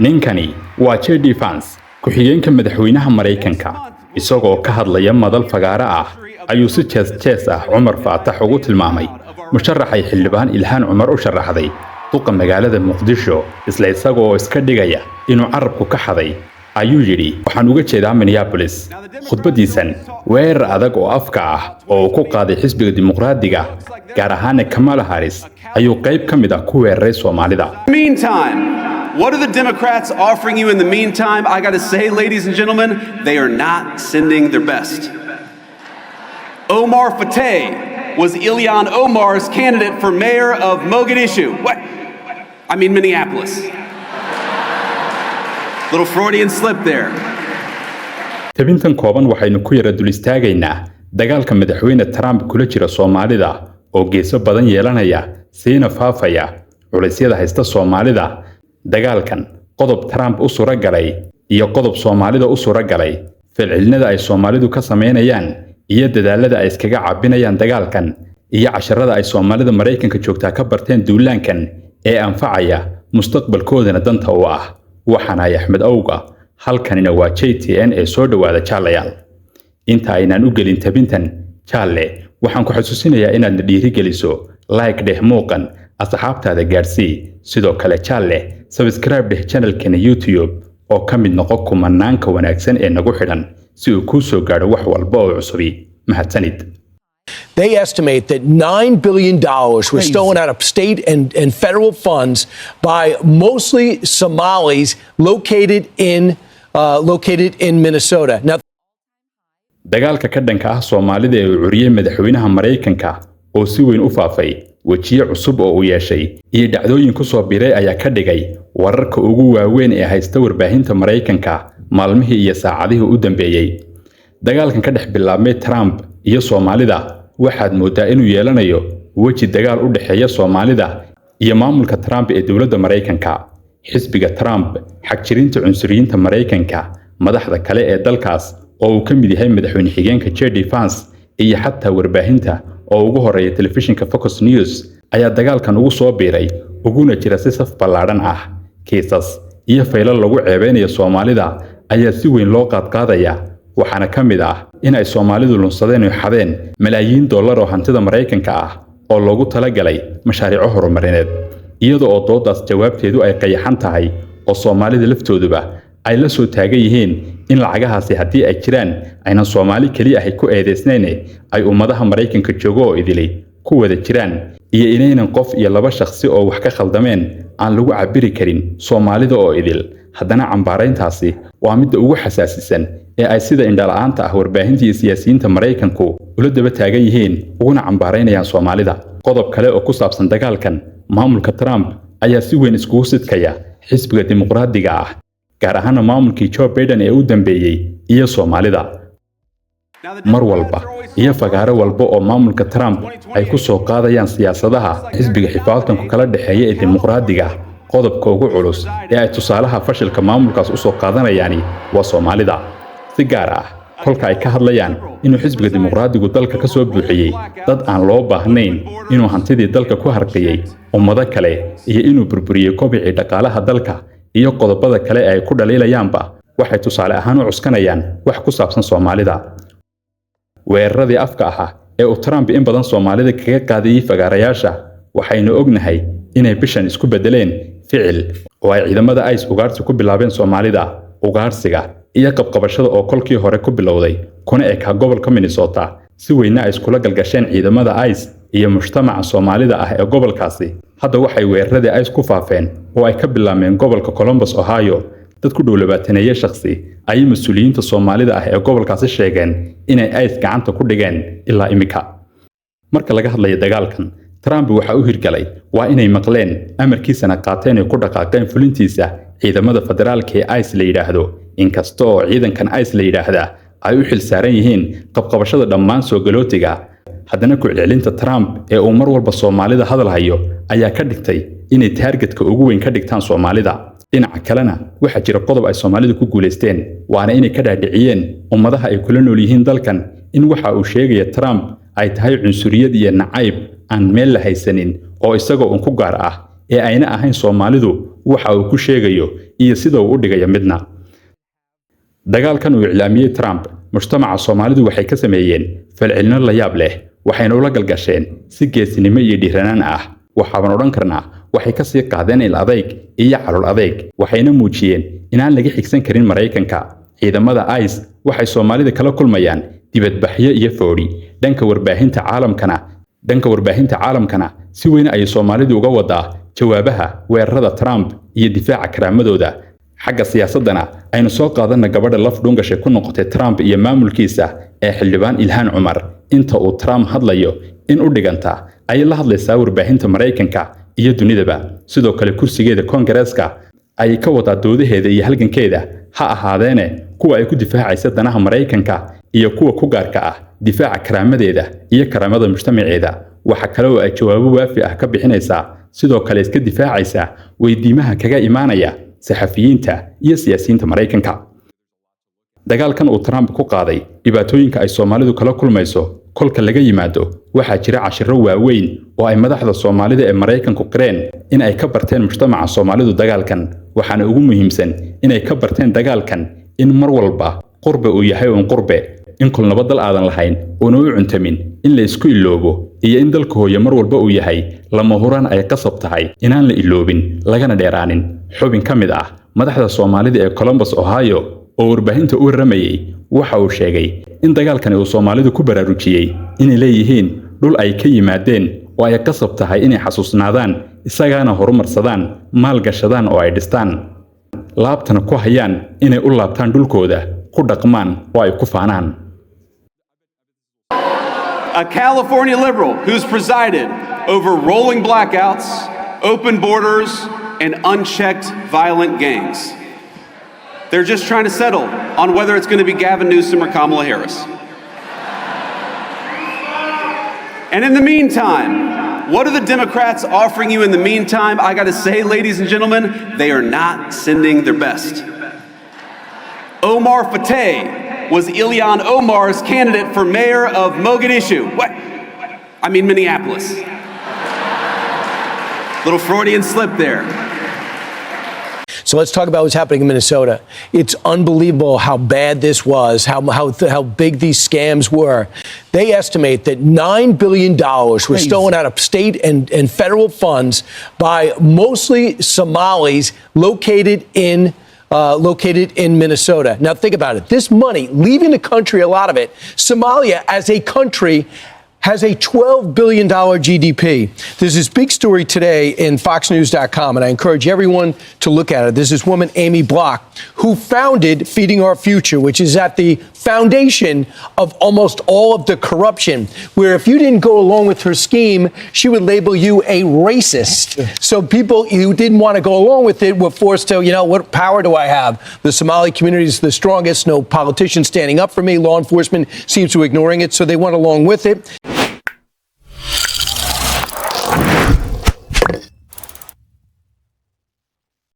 ninkani waa J.D. Vance ku-xigeenka madaxweynaha Mareykanka isagoo ka hadlaya madal fagaara ah ayuu si jees ah Cumar Faatax ugu tilmaamay musharaxay xildhibaan Ilhaan Cumar u sharaxday duqa magaalada Muqdisho isla isagoo iska dhigaya inuu carabku ka xaday ayuu yiri waxaan uga jeedaa Minneapolis khudbadiisan weerar adag oo afka ah oo ku qaaday xisbiga dimuqraadiga gaar ahaan Kamala Harris ayuu qayb ka mid ah ku weeraray Soomaalida. What are the Democrats offering you in the meantime? I got to say, ladies and gentlemen, they are not sending their best. Omar Fateh was Ilhan Omar's candidate for mayor of Mogadishu. What? I mean Minneapolis. Little Freudian slip there. Tabintan kooban waxaynu ku yara dul istaagaynaa dagaalka madaxweyne Trump kula jira Soomaalida oo geeso badan yeelanaya siina faafaya culaysyada haysta Soomaalida. dagaalkan qodob Trump u sura galay iyo qodob Soomaalida u sura galay ficilnada ay Soomaalidu ka sameynayaan iyo dadaalada ay iskaga cabinayaan dagaalkan iyo casharada ay Soomaalida Mareykanka joogtaa ka barteen duulaankan ee anfacaya mustaqbalkoodana danta u ah waxaana Axmed Awga halkanina waa JTN ee soo dhawaada jaalayaal inta aynaan u gelin tabintan jaalle waxaan ku xasuusinayaa inaad dhiirigeliso like dheh muuqan asxaabtaada gaarsii sidoo kale jaalle subscribe dheh channelkeena YouTube oo ka mid noqo kumanaanka wanaagsan ee nagu xidhan si uu ku soo gaaro wax walba oo cusubi mahadsanid. They estimate that $9 billion was stolen out of state and federal funds by mostly Somalis located in Minnesota. Now, dagaalka ka dhanka ah Soomaalida ee uu curiyay madaxweynaha Mareykanka oo si weyn u faafay wajiye cusub oo uu yeeshay iyo dhacdooyin ku soo biiray ayaa ka dhigay wararka ugu waaweyn ee haysta warbaahinta Mareykanka maalmihii iyo saacadihii u dambeeyay. dagaalkan ka dhex bilaabmay Trump iyo Soomaalida waxaad moodaa inuu yeelanayo waji dagaal u dhaxeeya Soomaalida iyo maamulka Trump ee dawladda Mareykanka. xisbiga Trump xagjirinta cunsuriyiinta Mareykanka madaxda kale ee dalkaas oo uu ka mid yahay madaxweyne xigeenka J.D. Vance iyo xataa warbaahinta oo ugu horeeya telefishinka Fox News ayaa dagaalkan ugu soo biiray uguna jira si saf ballaaran ah. kiisas iyo faylal lagu ceebeynayo Soomaalida ayaa si weyn loo qaadqaadaya waxaana ka mid ah in ay Soomaalidu lunsadeen oo xadeen malaayiin dollar oo hantida Mareykanka ah oo loogu talagalay mashaariic horumarineed iyadoo oo doodaas jawaabteedu ay qayaxan tahay oo Soomaalida laftooduba ay la soo taagan yihiin in lacagahaasi haddii ay jiraan aynan Soomaali kaliya ay ku eedeysnayn ay ummadaha Mareykanka joogo oo idilay ku wada jiraan iyo inaynan qof iyo laba shakhsi oo wax ka khaldameen aan lagu cabiri karin Soomaalida oo idil. haddana cambaarayntaasi waa mid ugu xasaasisan ee ay sida indhala'aanta ah warbaahinta iyo siyaasiyiinta Mareykanku ula daba taagan yihiin uguna cambaaraynayaan Soomaalida. qodob kale oo ku saabsan dagaalkan maamulka Trump ayaa si weyn iskugu sidkaya xisbiga dimuqraadiga ah gaar ahaan maamulkii Joe Biden ee u dambeeyay iyo Soomaalida. mar walba iyo fagaaro walba oo maamulka Trump ay ku soo qaadayaan siyaasadaha xisbiga xifaaltanku kala dhaxeeya ee dimuqraadiga qodobka ugu culus ee ay tusaalaha fashilka maamulkaas u soo qaadanayaan waa Soomaalida. si gaar ah kolka ay ka hadlayaan inuu xisbiga dimuqraadigu dalka ka soo buuxiyay dad aan loo baahnayn inuu hantidii dalka ku harqiyay ummado kale iyo inuu burburiyay kobicii dhaqaalaha dalka iyo qodobada kale ay ku dhaliilayaanba waxay tusaale ahaan u cuskanayaan wax ku saabsan Soomaalida. weeraradii afka ah ee uu Trump in badan Soomaalida kaga qaadayay fagaarayaasha waxaynu ognahay inay bishan isku bedeleen ficil oo ay ciidamada ICE ugaarsi ku bilaabeen Soomaalida. ugaarsiga iyo qabqabashada oo kolkii hore ku bilowday kuna eka gobolka Minnesota si weyn ay iskula galgasheen ciidamada ICE iyo mujtamaca Soomaalida ah ee gobolkaasi. hadda waxay weeraradii ICE ku faafeen oo ay ka bilaabeen gobolka Columbus, Ohio. dad ku dhow 20 shakhsi ay mas'uuliyiinta Soomaalida ah ee gobolkaasi sheegeen inay ICE gacanta ku dhigeen ilaa imika. marka laga hadlayo dagaalkan Trump waxa uu hirgalay waa inay maqleen amarkiisana qaateen oo ku dhaqaaqeen fulintiisa ciidamada federaalka ee ICE la yiraahdo inkasta oo ciidankan ICE la yiraahdo ay u xil saaran yihiin qabqabashada dhammaan soo galootiga. haddana ku celcelinta Trump ee uu mar walba Soomaalida hadalhayo ayaa ka dhigtay inay targetka ugu weyn ka dhigtaan Soomaalida. dhinaca kalena waxa jira qodob ay Soomaalidu ku guuleysteen waana inay ka dhaadhiciyeen ummadaha ay kula nool yihiin dalkan in waxa uu sheegay Trump ay tahay cunsuriyad iyo nacayb aan meel la haysanin oo isagoo ku gaar ah ee ayna ahayn Soomaalidu waxa uu ku sheegayo iyo sida uu u dhigayo midna. dagaalkan uu iclaamiyey Trump mujtamaca Soomaalidu waxay ka sameeyeen falcelino la yaab leh, waxayna ula galgasheen si geesinimo iyo dhiiranaan ah. waxaan odhan karnaa waxay ka sii qaadeen il adayg iyo calol adayg, waxayna muujiyeen inaan laga xigsan karin Mareykanka. ciidamada ICE waxay Soomaalida kala kulmayaan dibadbaxyo iyo foori. dhanka warbaahinta caalamkana si weyn ay Soomaalidu uga wadaa jawaabaha weerarada Trump iyo difaaca karaamadooda. xagga siyaasadana aynu soo qaadana gabadha laf dhungashay ku noqotay Trump iyo maamulkiisa ee xildhibaan Ilhaan Cumar. inta uu Trump hadlayo in u dhiganta ay la hadlaysaa warbaahinta Mareykanka iyo dunidaba. sidoo kale kursigeeda Koongareeska ay ka wadaa doodaheeda iyo halgankeeda, ha ahaadeene kuwa ay ku difaacaysa danaha Mareykanka iyo kuwa ku gaarka ah difaaca karaamadeeda iyo karaamada mujtamaceeda. waxa kale oo ay jawaabo waafi ah ka bixinaysaa, sidoo kale iska difaacaysa weydiimaha kaga imaanaya saxafiyiinta iyo siyaasiyiinta Mareykanka. dagaalkan uu Trump ku qaaday dhibaatooyinka ay Soomaalidu kala kulmayso kolka laga yimaado, waxaa jira cashiro waaweyn oo ay madaxda Soomaalida ee Mareykanku qireen in ay ka barteen mujtamaca Soomaalidu dagaalkan. waxaana ugu muhiimsan inay ka barteen dagaalkan in mar walba qurbe uu yahay qurbe, in kulnaba dal aadan lahayn oo u cuntamin, in la isku iloobo, iyo in dalka hooyo mar walba uu yahay lama huraan ay qasab tahay inaan la iloobin lagana dheeraanin. xubin ka mid ah madaxda Soomaalida ee Columbus, Ohio oo warbaahinta u waramayay waxa uu sheegay in dagaalkan uu Soomaalidu ku baraarujiyay inay leeyihiin dhul ay ka yimaadeen oo ay qasab tahay inay xasuusnaadaan, isagaana horumarsadaan, maalgashadaan oo ay dhistaan, laabtana ku hayaan inay u laabtaan dhulkooda, ku dhaqmaan oo ay ku faanaan. A California liberal who's presided over rolling blackouts, open borders, and unchecked violent gangs. They're just trying to settle on whether it's going to be Gavin Newsom or Kamala Harris. And in the meantime, what are the Democrats offering you in the meantime? I got to say, ladies and gentlemen, they are not sending their best. Omar Fateh was Ilhan Omar's candidate for mayor of Mogadishu. What? I mean, Minneapolis. Little Freudian slip there. So let's talk about what's happening in Minnesota. It's unbelievable how bad this was, how big these scams were. They estimate that $9 billion was stolen out of state and federal funds by mostly Somalis located in Minnesota. Now think about it. This money leaving the country, a lot of it, Somalia as a country has a $12 billion GDP. There's this big story today in FoxNews.com, and I encourage everyone to look at it. There's this woman, Amy Block, who founded Feeding Our Future, which is at the foundation of almost all of the corruption, where if you didn't go along with her scheme, she would label you a racist. So people who didn't want to go along with it were forced to, what power do I have? The Somali community is the strongest, no politician standing up for me. Law enforcement seems to be ignoring it, so they went along with it.